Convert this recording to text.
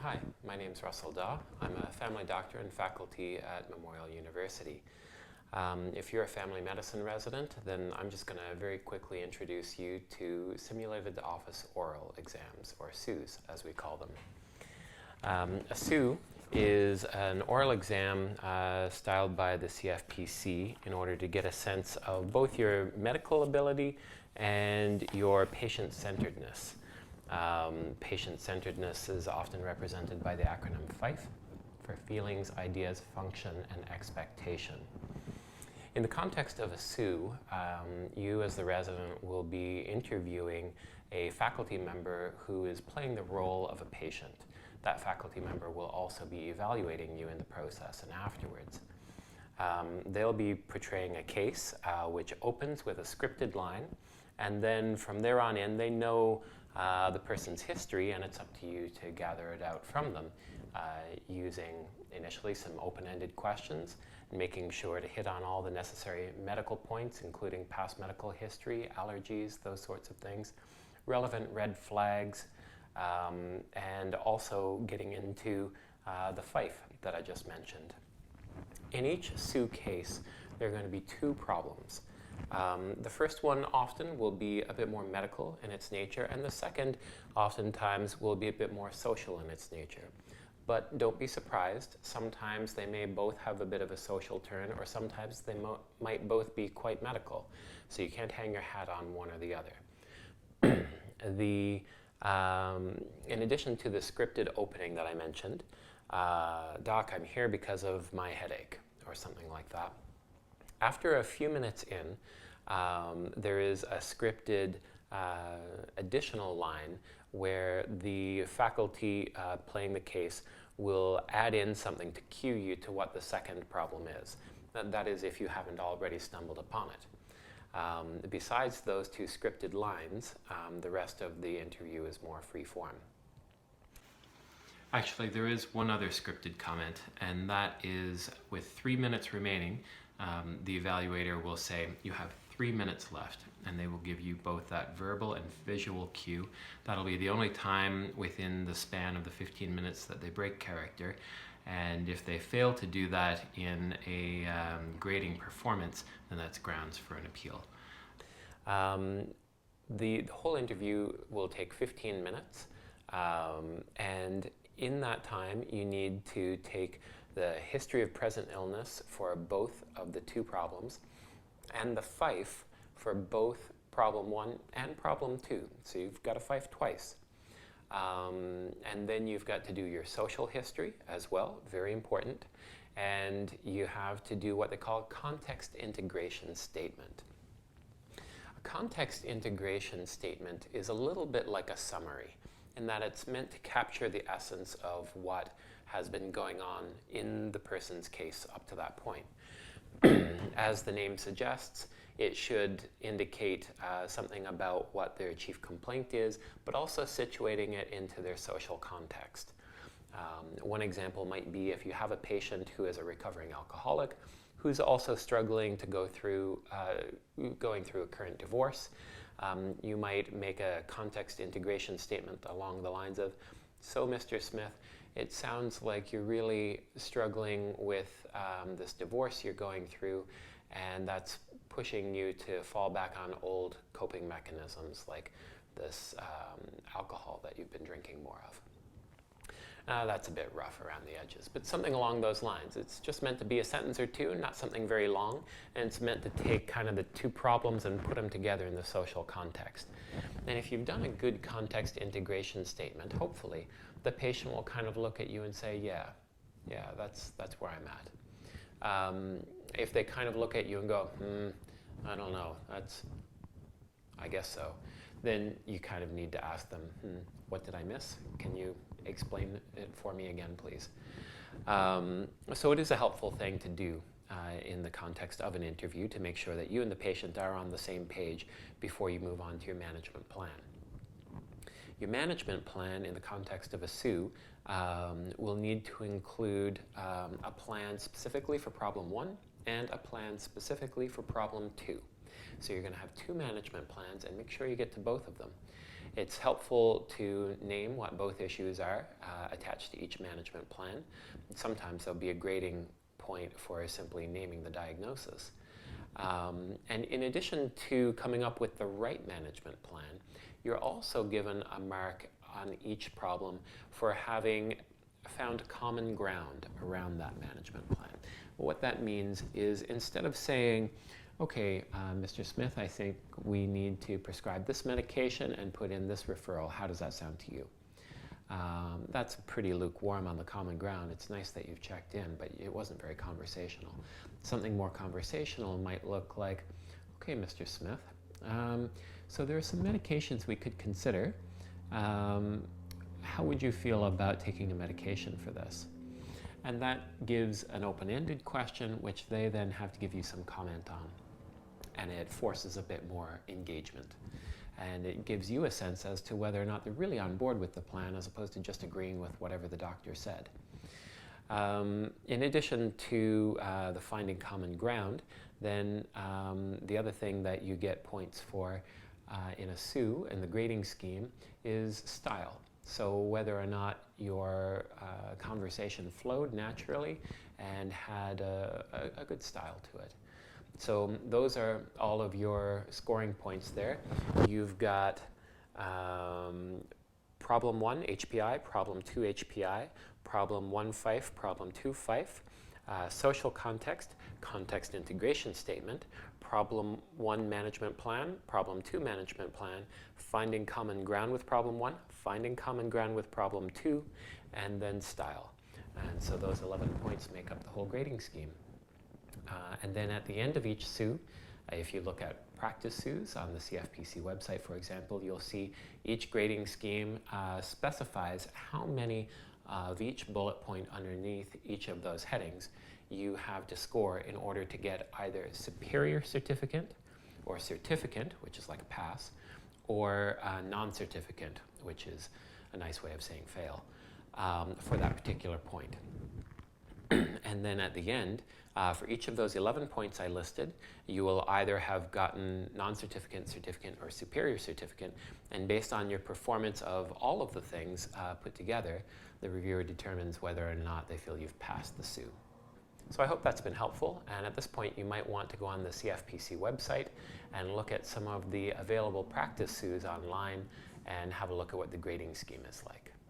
Hi, my name is Russell Daw. I'm a family doctor and faculty at Memorial University. If you're a family medicine resident, then I'm just going to very quickly introduce you to simulated office oral exams, or SOOs as we call them. A SOO is an oral exam styled by the CFPC in order to get a sense of both your medical ability and your patient-centeredness. Patient-centeredness is often represented by the acronym FIFE, for feelings, ideas, function, and expectation. In the context of a SOO, you as the resident will be interviewing a faculty member who is playing the role of a patient. That faculty member will also be evaluating you in the process and afterwards. They'll be portraying a case which opens with a scripted line, and then from there on in they know the person's history, and it's up to you to gather it out from them using initially some open-ended questions, making sure to hit on all the necessary medical points, including past medical history, allergies, those sorts of things, relevant red flags, and also getting into the FIFE that I just mentioned. In each SOO case, there are going to be two problems. The first one often will be a bit more medical in its nature, and the second oftentimes will be a bit more social in its nature. But don't be surprised, sometimes they may both have a bit of a social turn, or sometimes they might both be quite medical. So you can't hang your hat on one or the other. In addition to the scripted opening that I mentioned, Doc, I'm here because of my headache, or something like that. After a few minutes in, there is a scripted additional line where the faculty playing the case will add in something to cue you to what the second problem is. That is, if you haven't already stumbled upon it. Besides those two scripted lines, the rest of the interview is more free form. Actually, there is one other scripted comment, and that is with 3 minutes remaining, the evaluator will say, you have 3 minutes left, and they will give you both that verbal and visual cue. That'll be the only time within the span of the 15 minutes that they break character, and if they fail to do that in a grading performance, then that's grounds for an appeal. The whole interview will take 15 minutes, and in that time you need to take the history of present illness for both of the two problems, and the FIFE for both problem 1 and problem 2. So you've got to FIFE twice. And then you've got to do your social history as well, very important. And you have to do what they call a context integration statement. A context integration statement is a little bit like a summary, in that it's meant to capture the essence of what has been going on in the person's case up to that point. As the name suggests, it should indicate something about what their chief complaint is, but also situating it into their social context. One example might be if you have a patient who is a recovering alcoholic who's also struggling to going through a current divorce. You might make a context integration statement along the lines of, so Mr. Smith, it sounds like you're really struggling with this divorce you're going through, and that's pushing you to fall back on old coping mechanisms like this alcohol that you've been drinking more of. That's a bit rough around the edges, but something along those lines. It's just meant to be a sentence or two, not something very long, and it's meant to take kind of the two problems and put them together in the social context. And if you've done a good context integration statement, hopefully, the patient will kind of look at you and say, yeah, that's where I'm at. If they kind of look at you and go, I don't know, I guess so, then you kind of need to ask them, what did I miss? Can you explain it for me again, please? So it is a helpful thing to do in the context of an interview to make sure that you and the patient are on the same page before you move on to your management plan. Your management plan in the context of a SOO will need to include a plan specifically for problem 1 and a plan specifically for problem 2. So you're going to have two management plans, and make sure you get to both of them. It's helpful to name what both issues are attached to each management plan. Sometimes there'll be a grading point for simply naming the diagnosis. And in addition to coming up with the right management plan, you're also given a mark on each problem for having found common ground around that management plan. What that means is, instead of saying, okay, Mr. Smith, I think we need to prescribe this medication and put in this referral. How does that sound to you? That's pretty lukewarm on the common ground. It's nice that you've checked in, but it wasn't very conversational. Something more conversational might look like, okay, Mr. Smith, so there are some medications we could consider. How would you feel about taking a medication for this? And that gives an open-ended question, which they then have to give you some comment on. And it forces a bit more engagement. And it gives you a sense as to whether or not they're really on board with the plan, as opposed to just agreeing with whatever the doctor said. In addition to the finding common ground, then the other thing that you get points for in a SOO, in the grading scheme, is style. So whether or not your conversation flowed naturally and had a good style to it. So those are all of your scoring points there. You've got problem 1, HPI, problem 2, HPI, problem 1, FIFE, problem 2, FIFE, social context, context integration statement, problem 1 management plan, problem 2 management plan, finding common ground with problem 1, finding common ground with problem 2, and then style. And so those 11 points make up the whole grading scheme. And then at the end of each SOO, if you look at practice SOOs on the CFPC website, for example, you'll see each grading scheme specifies how many of each bullet point underneath each of those headings you have to score in order to get either superior certificate, or certificate, which is like a pass, or non-certificate, which is a nice way of saying fail, for that particular point. And then at the end, for each of those 11 points I listed, you will either have gotten non-certificate, certificate, or superior certificate, and based on your performance of all of the things put together, the reviewer determines whether or not they feel you've passed the SOO. So I hope that's been helpful, and at this point you might want to go on the CFPC website and look at some of the available practice SOOs online and have a look at what the grading scheme is like.